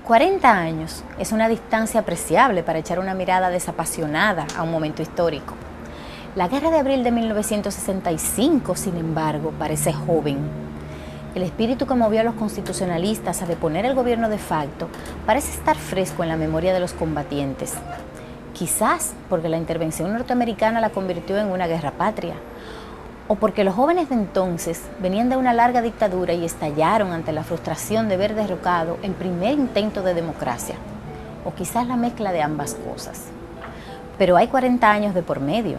40 años es una distancia apreciable para echar una mirada desapasionada a un momento histórico. La Guerra de Abril de 1965, sin embargo, parece joven. El espíritu que movió a los constitucionalistas a deponer el gobierno de facto parece estar fresco en la memoria de los combatientes. Quizás porque la intervención norteamericana la convirtió en una guerra patria, o porque los jóvenes de entonces venían de una larga dictadura y estallaron ante la frustración de ver derrocado el primer intento de democracia, o quizás la mezcla de ambas cosas. Pero hay 40 años de por medio,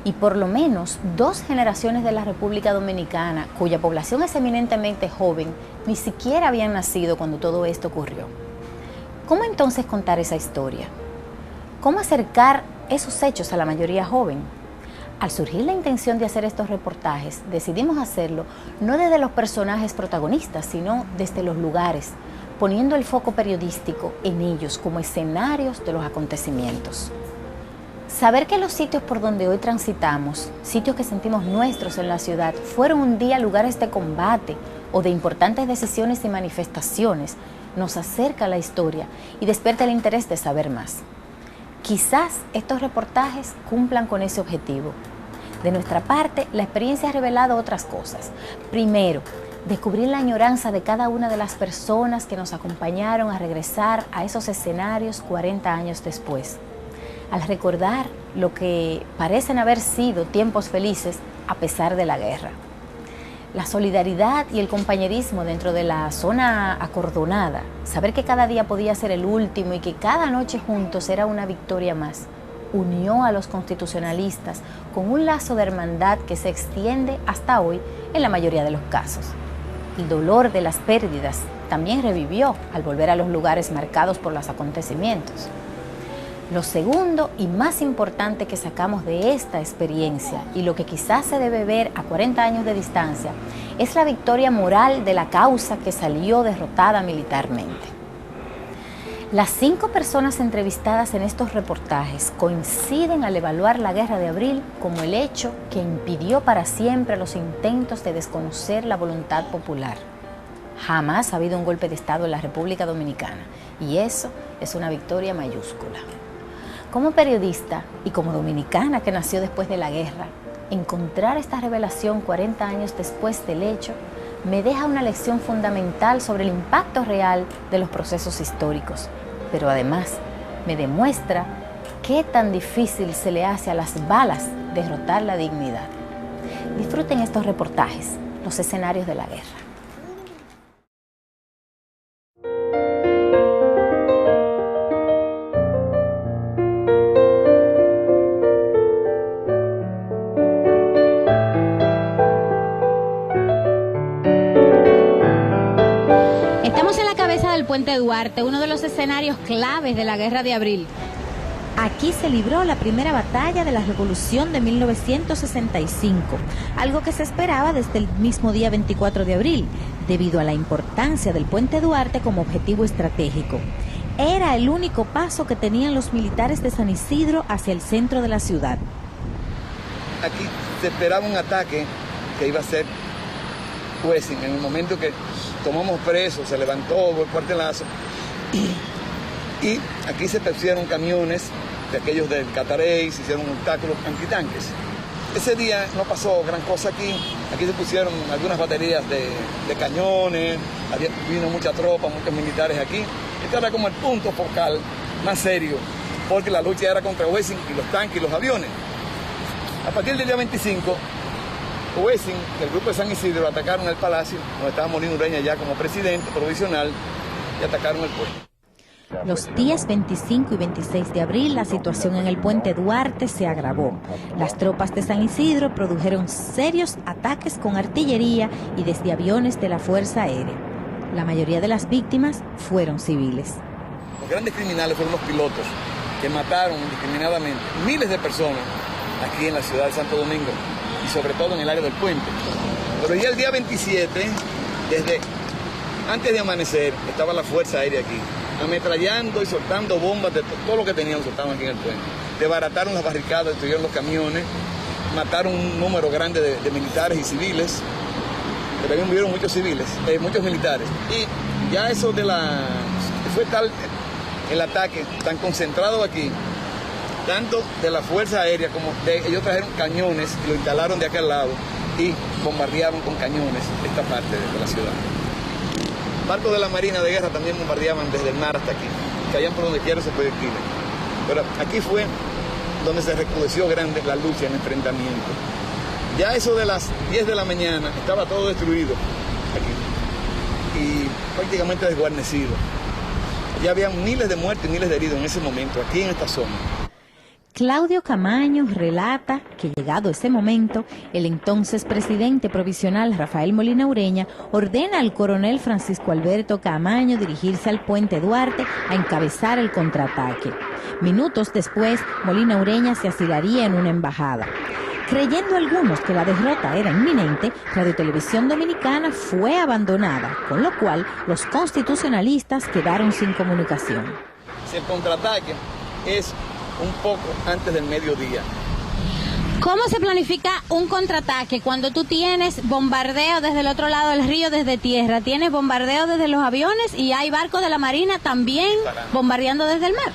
y por lo menos 2 generaciones de la República Dominicana, cuya población es eminentemente joven, ni siquiera habían nacido cuando todo esto ocurrió. ¿Cómo entonces contar esa historia? ¿Cómo acercar esos hechos a la mayoría joven? Al surgir la intención de hacer estos reportajes, decidimos hacerlo no desde los personajes protagonistas, sino desde los lugares, poniendo el foco periodístico en ellos como escenarios de los acontecimientos. Saber que los sitios por donde hoy transitamos, sitios que sentimos nuestros en la ciudad, fueron un día lugares de combate o de importantes decisiones y manifestaciones, nos acerca a la historia y despierta el interés de saber más. Quizás estos reportajes cumplan con ese objetivo. De nuestra parte, la experiencia ha revelado otras cosas. Primero, descubrir la añoranza de cada una de las personas que nos acompañaron a regresar a esos escenarios 40 años después. Al recordar lo que parecen haber sido tiempos felices a pesar de la guerra. La solidaridad y el compañerismo dentro de la zona acordonada, saber que cada día podía ser el último y que cada noche juntos era una victoria más, unió a los constitucionalistas con un lazo de hermandad que se extiende hasta hoy en la mayoría de los casos. El dolor de las pérdidas también revivió al volver a los lugares marcados por los acontecimientos. Lo segundo y más importante que sacamos de esta experiencia y lo que quizás se debe ver a 40 años de distancia es la victoria moral de la causa que salió derrotada militarmente. Las 5 personas entrevistadas en estos reportajes coinciden al evaluar la Guerra de Abril como el hecho que impidió para siempre los intentos de desconocer la voluntad popular. Jamás ha habido un golpe de Estado en la República Dominicana y eso es una victoria mayúscula. Como periodista y como dominicana que nació después de la guerra, encontrar esta revelación 40 años después del hecho me deja una lección fundamental sobre el impacto real de los procesos históricos, pero además me demuestra qué tan difícil se le hace a las balas derrotar la dignidad. Disfruten estos reportajes, los escenarios de la guerra. Puente Duarte, uno de los escenarios claves de la Guerra de Abril. Aquí se libró la primera batalla de la Revolución de 1965, algo que se esperaba desde el mismo día 24 de abril, debido a la importancia del Puente Duarte como objetivo estratégico. Era el único paso que tenían los militares de San Isidro hacia el centro de la ciudad. Aquí se esperaba un ataque que iba a ser Wessing, en el momento que tomamos presos, se levantó el cuartelazo y aquí se pusieron camiones de aquellos del Catarey, se hicieron obstáculos antitanques. Ese día no pasó gran cosa aquí se pusieron algunas baterías de cañones, vino mucha tropa, muchos militares aquí. Este era como el punto focal más serio, porque la lucha era contra Wessing y los tanques y los aviones. A partir del día 25, Wessing, el grupo de San Isidro, atacaron el palacio, donde estaba Molino Ureña ya como presidente provisional, y atacaron el puente. Los días 25 y 26 de abril, la situación en el Puente Duarte se agravó. Las tropas de San Isidro produjeron serios ataques con artillería y desde aviones de la Fuerza Aérea. La mayoría de las víctimas fueron civiles. Los grandes criminales fueron los pilotos, que mataron indiscriminadamente miles de personas aquí en la ciudad de Santo Domingo, y sobre todo en el área del puente. Pero ya el día 27, desde antes de amanecer, estaba la Fuerza Aérea aquí, ametrallando y soltando bombas de todo lo que tenían, soltaban aquí en el puente. Desbarataron las barricadas, destruyeron los camiones, mataron un número grande de militares y civiles, pero también murieron muchos civiles, muchos militares. Y ya eso de fue tal el ataque, tan concentrado aquí, tanto de la Fuerza Aérea como ellos trajeron cañones y lo instalaron de aquel lado y bombardeaban con cañones esta parte de la ciudad. Barcos de la Marina de Guerra también bombardeaban desde el mar hasta aquí, caían por donde quiera esos proyectiles. Pero aquí fue donde se recrudeció grande la lucha, el enfrentamiento. Ya eso de las 10 de la mañana estaba todo destruido aquí y prácticamente desguarnecido. Ya había miles de muertos y miles de heridos en ese momento, aquí en esta zona. Claudio Camaño relata que llegado ese momento, el entonces presidente provisional Rafael Molina Ureña ordena al coronel Francisco Alberto Camaño dirigirse al puente Duarte a encabezar el contraataque. Minutos después, Molina Ureña se asilaría en una embajada. Creyendo algunos que la derrota era inminente, Radio Televisión Dominicana fue abandonada, con lo cual los constitucionalistas quedaron sin comunicación. El contraataque es un poco antes del mediodía. ¿Cómo se planifica un contraataque cuando tú tienes bombardeo desde el otro lado del río, desde tierra? Tienes bombardeo desde los aviones y hay barcos de la Marina también bombardeando desde el mar.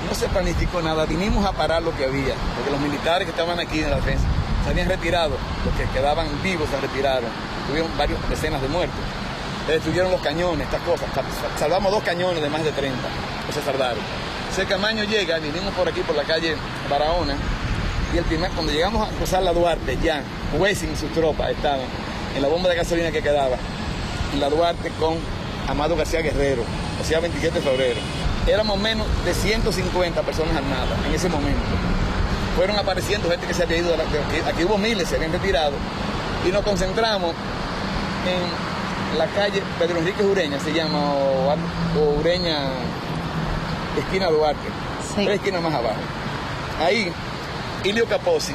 No se planificó nada, vinimos a parar lo que había, porque los militares que estaban aquí en la defensa se habían retirado, los que quedaban vivos se retiraron, tuvieron varias decenas de muertos, le destruyeron los cañones, estas cosas, salvamos 2 cañones de más de 30, que se salvaron. Ese Camaño llega, vinimos por aquí por la calle Barahona, y cuando llegamos a cruzar la Duarte, ya Wessing y sus tropas estaban en la bomba de gasolina que quedaba, en la Duarte con Amado García Guerrero, o sea 27 de febrero. Éramos menos de 150 personas armadas en ese momento. Fueron apareciendo gente que se había ido, aquí hubo miles, se habían retirado, y nos concentramos en la calle Pedro Enrique Ureña, se llama, o Ureña, esquina Duarte, sí. 3 esquinas más abajo. Ahí, Ilio Capozzi,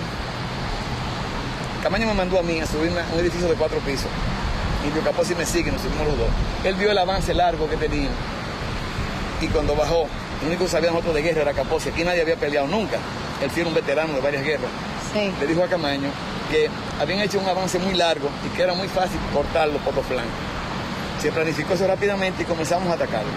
Camaño me mandó a mí a subir un edificio de 4 pisos. Ilio Capozzi me sigue, nos subimos los dos. Él vio el avance largo que tenía. Y cuando bajó, el único que sabía nosotros de guerra era Capozzi. Aquí nadie había peleado nunca. Él sí era un veterano de varias guerras. Sí. Le dijo a Camaño que habían hecho un avance muy largo y que era muy fácil cortarlo por los flancos. Se planificó eso rápidamente y comenzamos a atacarlo.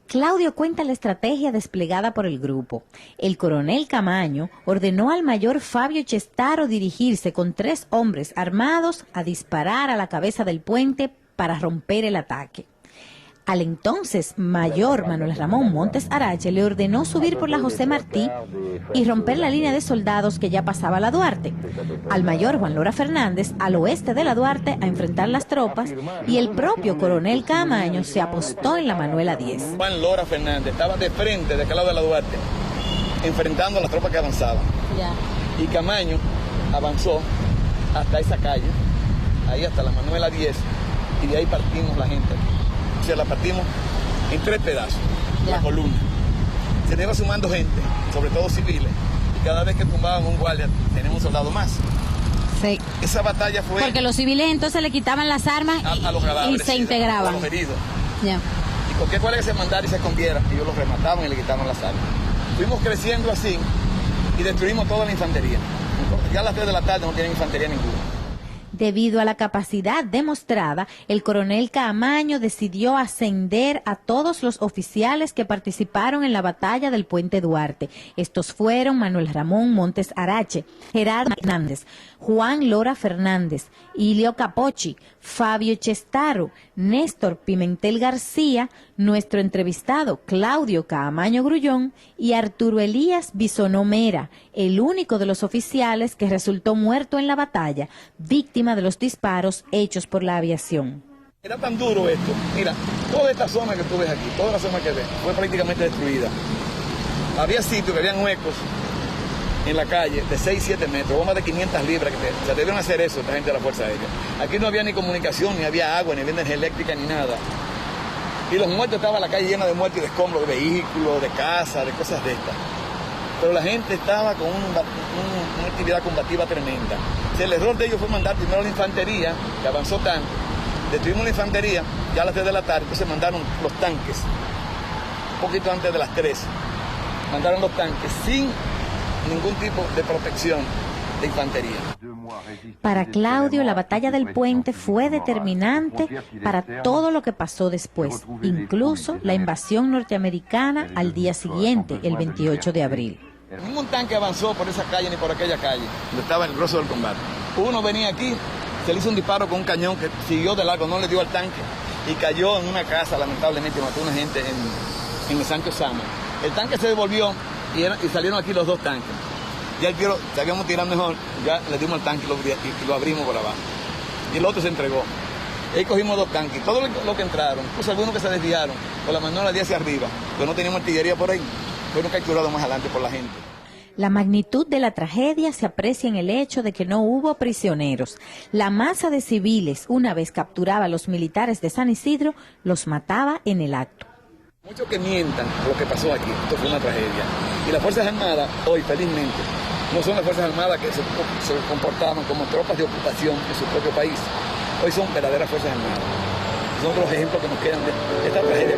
Claudio cuenta la estrategia desplegada por el grupo. El coronel Camaño ordenó al mayor Fabio Chestaro dirigirse con 3 hombres armados a disparar a la cabeza del puente para romper el ataque. Al entonces mayor Manuel Ramón Montes Arache le ordenó subir por la José Martí y romper la línea de soldados que ya pasaba la Duarte. Al mayor Juan Lora Fernández al oeste de la Duarte a enfrentar las tropas y el propio coronel Camaño se apostó en la Manuela 10. Juan Lora Fernández estaba de frente de aquel lado de la Duarte enfrentando a las tropas que avanzaban. Y Camaño avanzó hasta esa calle, ahí hasta la Manuela 10 y de ahí partimos la gente. O sea, la partimos en 3 pedazos, la columna. Se iba sumando gente, sobre todo civiles, y cada vez que tumbaban un guardia, teníamos un soldado más. Sí. Esa batalla fue... Porque los civiles entonces le quitaban las armas a los cadáveres, y se integraban. A los heridos. Y cualquier guardia que se mandara y se escondiera, ellos los remataban y le quitaban las armas. Fuimos creciendo así y destruimos toda la infantería. Ya a las 3 de la tarde no tienen infantería ninguna. Debido a la capacidad demostrada, el coronel Camaño decidió ascender a todos los oficiales que participaron en la batalla del Puente Duarte. Estos fueron Manuel Ramón Montes Arache, Gerardo Hernández, Juan Lora Fernández, Ilio Capozzi, Fabio Chestaro, Néstor Pimentel García, nuestro entrevistado Claudio Camaño Grullón y Arturo Elías Bisonó Mera, el único de los oficiales que resultó muerto en la batalla, víctima de los disparos hechos por la aviación. Era tan duro esto. Mira, toda esta zona que tú ves aquí, toda la zona que ves, fue prácticamente destruida. Había sitios que habían huecos en la calle de 6-7 metros, bombas de 500 libras, se debieron hacer eso esta gente de la Fuerza Aérea. Aquí no había ni comunicación, ni había agua, ni había energía eléctrica, ni nada. Y los muertos, estaba la calle llena de muertos y de escombros, de vehículos, de casas, de cosas de estas. Pero la gente estaba con una actividad combativa tremenda. O sea, el error de ellos fue mandar primero la infantería, que avanzó tanto. Destruimos la infantería ya a las 3 de la tarde, entonces mandaron los tanques, un poquito antes de las 3. Mandaron los tanques sin ningún tipo de protección de infantería. Para Claudio, la batalla del puente fue determinante para todo lo que pasó después, incluso la invasión norteamericana al día siguiente, el 28 de abril. Ningún tanque avanzó por esa calle ni por aquella calle, donde estaba el grosso del combate. Uno venía aquí, se le hizo un disparo con un cañón que siguió de largo, no le dio al tanque y cayó en una casa, lamentablemente, mató a una gente en el Sancho Sama. El tanque se devolvió y salieron aquí los dos tanques. Ya el tiro, sabíamos tirar mejor, ya le dimos al tanque y lo abrimos por abajo. Y el otro se entregó. Ahí cogimos dos tanques, todo lo que entraron, pues algunos que se desviaron, por la manera de hacia arriba, pero no teníamos artillería por ahí, fueron capturados más adelante por la gente. La magnitud de la tragedia se aprecia en el hecho de que no hubo prisioneros. La masa de civiles, una vez capturaba a los militares de San Isidro, los mataba en el acto. Muchos que mientan lo que pasó aquí, esto fue una tragedia. Y las Fuerzas Armadas, hoy felizmente, no son las Fuerzas Armadas que se comportaban como tropas de ocupación en su propio país. Hoy son verdaderas Fuerzas Armadas. Son los ejemplos que nos quedan de esta tragedia.